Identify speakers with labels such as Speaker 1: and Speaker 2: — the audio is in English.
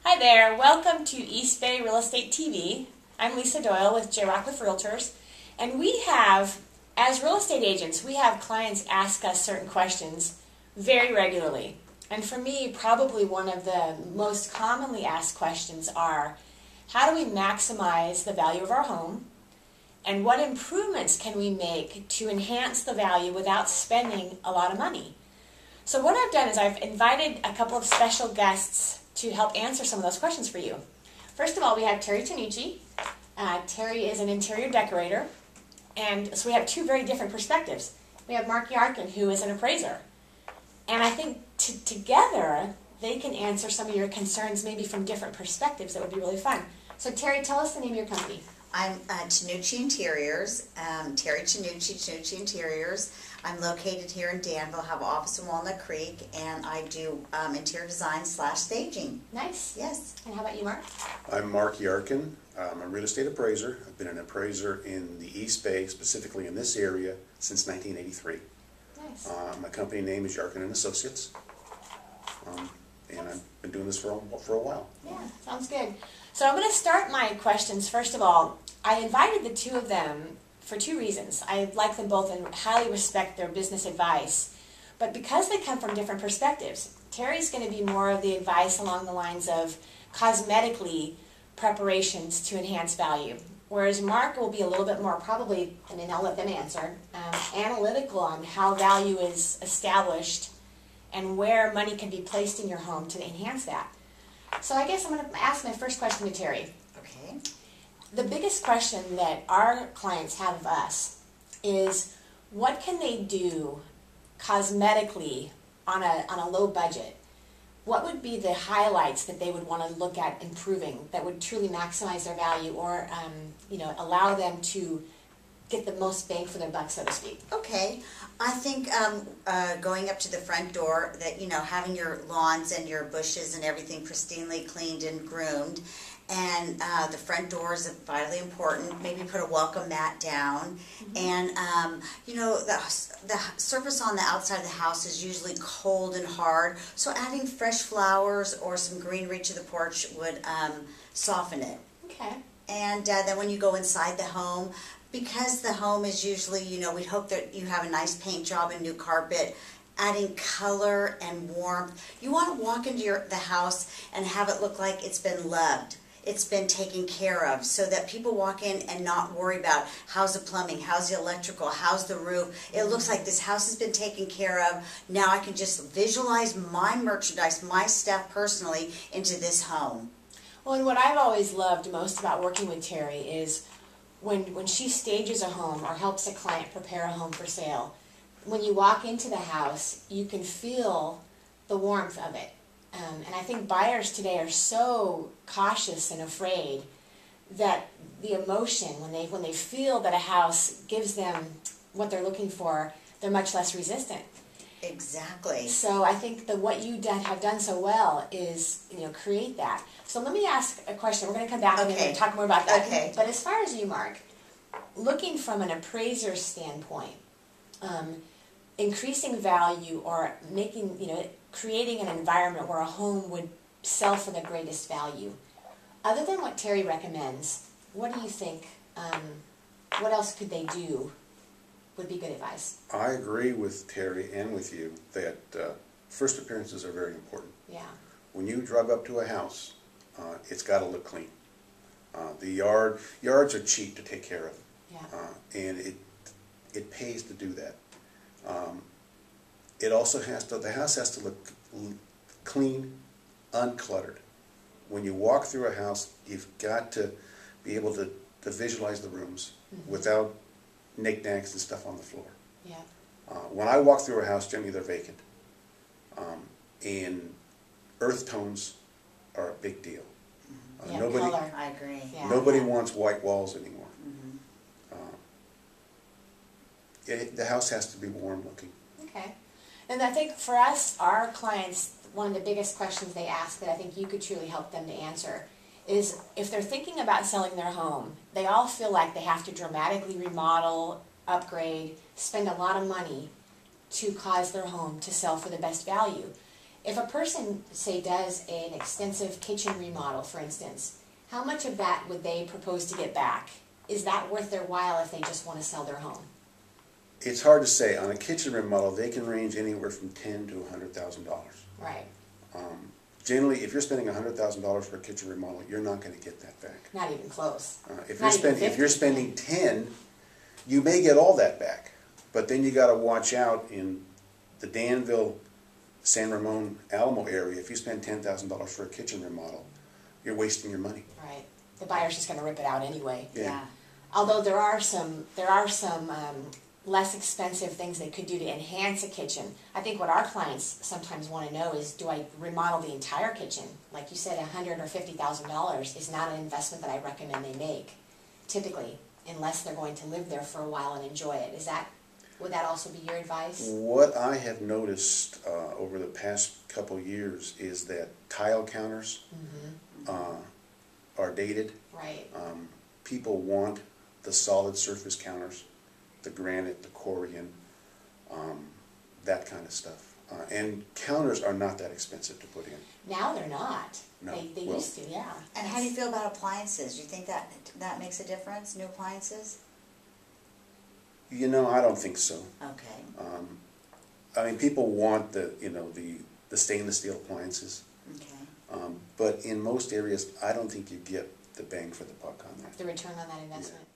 Speaker 1: Hi there, welcome to East Bay Real Estate TV. I'm Lisa Doyle with J. Rockcliffe Realtors, and we have, as real estate agents, we have clients ask us certain questions very regularly. And for me, probably one of the most commonly asked questions are, how do we maximize the value of our home? And what improvements can we make to enhance the value without spending a lot of money? So what I've done is I've invited a couple of special guests to help answer some of those questions for you. First of all, we have Terry Tanucci. Terry is an interior decorator, and so we have two very different perspectives. We have Mark Yarkin, who is an appraiser. And I think together they can answer some of your concerns maybe from different perspectives. That would be really fun. So Terry, tell us the name of your company.
Speaker 2: I'm Tanucci Interiors, Terry Tanucci Interiors. I'm located here in Danville, have an office in Walnut Creek, and I do interior design / staging.
Speaker 1: Nice.
Speaker 2: Yes.
Speaker 1: And how about you, Mark?
Speaker 3: I'm Mark Yarkin. I'm a real estate appraiser. I've been an appraiser in the East Bay, specifically in this area, since 1983.
Speaker 1: Nice.
Speaker 3: My company name is Yarkin & Associates, and I've been doing this for a while.
Speaker 1: Yeah, sounds good. So I'm going to start my questions. First of all, I invited the two of them for two reasons. I like them both and highly respect their business advice. But because they come from different perspectives, Terry's going to be more of the advice along the lines of cosmetically preparations to enhance value. Whereas Mark will be a little bit more probably, and then I'll let them answer, analytical on how value is established and where money can be placed in your home to enhance that. So I guess I'm going to ask my first question to Terry.
Speaker 2: Okay.
Speaker 1: The biggest question that our clients have of us is, what can they do cosmetically on a low budget? What would be the highlights that they would want to look at improving that would truly maximize their value or allow them to get the most bang for their buck, so to speak?
Speaker 2: Okay. I think going up to the front door, that having your lawns and your bushes and everything pristinely cleaned and groomed, and the front door is vitally important. Maybe put a welcome mat down, and the surface on the outside of the house is usually cold and hard. So adding fresh flowers or some greenery to the porch would soften it.
Speaker 1: Okay.
Speaker 2: And then when you go inside the home, because the home is usually, we hope that you have a nice paint job and new carpet, adding color and warmth. You want to walk into the house and have it look like it's been loved. It's been taken care of, so that people walk in and not worry about how's the plumbing, how's the electrical, how's the roof. It looks like this house has been taken care of. Now I can just visualize my merchandise, my stuff personally into this home.
Speaker 1: Well, and what I've always loved most about working with Terry is when she stages a home or helps a client prepare a home for sale, when you walk into the house, you can feel the warmth of it. And I think buyers today are so cautious and afraid that the emotion, when they feel that a house gives them what they're looking for, they're much less resistant.
Speaker 2: Exactly.
Speaker 1: So I think that what you have done so well is create that. So let me ask a question. We're going to come back and we're going to talk more about that.
Speaker 2: Okay.
Speaker 1: But as far as you, Mark, looking from an appraiser's standpoint, increasing value or making creating an environment where a home would sell for the greatest value. Other than what Terry recommends, what do you think? What else could they do? Would be good advice.
Speaker 3: I agree with Terry and with you that first appearances are very important.
Speaker 1: Yeah.
Speaker 3: When you drive up to a house, it's got to look clean. The yards are cheap to take care of, and it pays to do that. It also the house has to look clean, uncluttered. When you walk through a house, you've got to be able to visualize the rooms without knickknacks and stuff on the floor.
Speaker 1: Yeah.
Speaker 3: When I walk through a house, generally they're vacant. And earth tones are a big deal.
Speaker 1: Color.
Speaker 2: I agree.
Speaker 1: Yeah.
Speaker 3: Nobody wants white walls anymore. The house has to be warm looking.
Speaker 1: Okay. And I think for us, our clients, one of the biggest questions they ask that I think you could truly help them to answer is if they're thinking about selling their home, they all feel like they have to dramatically remodel, upgrade, spend a lot of money to cause their home to sell for the best value. if a person, say, does an extensive kitchen remodel, for instance, how much of that would they propose to get back? Is that worth their while if they just want to sell their home?
Speaker 3: It's hard to say. On a kitchen remodel, they can range anywhere from $10,000 to $100,000.
Speaker 1: Right.
Speaker 3: Generally, if you're spending $100,000 for a kitchen remodel, you're not going to get that back.
Speaker 1: Not even close.
Speaker 3: If
Speaker 1: Not even
Speaker 3: you're
Speaker 1: 50.
Speaker 3: spending 10, you may get all that back. But then you got to watch out in the Danville, San Ramon, Alamo area. If you spend $10,000 for a kitchen remodel, you're wasting your money.
Speaker 1: Right. The buyer's just going to rip it out anyway.
Speaker 2: Yeah.
Speaker 1: Although there are some less expensive things they could do to enhance a kitchen. I think what our clients sometimes want to know is, do I remodel the entire kitchen? Like you said, $100,000 or $50,000 is not an investment that I recommend they make, typically, unless they're going to live there for a while and enjoy it. Would that also be your advice?
Speaker 3: What I have noticed over the past couple years is that tile counters are dated.
Speaker 1: Right.
Speaker 3: People want the solid surface counters, the granite, the Corian, that kind of stuff. And counters are not that expensive to put in.
Speaker 1: Now they're not.
Speaker 3: No.
Speaker 1: They used to, yeah.
Speaker 2: And how do you feel about appliances? Do you think that makes a difference, new appliances?
Speaker 3: You know, I don't think so.
Speaker 2: Okay.
Speaker 3: I mean, people want the stainless steel appliances.
Speaker 2: Okay.
Speaker 3: But in most areas, I don't think you get the bang for the buck on that.
Speaker 1: The return on that investment.
Speaker 3: Yeah.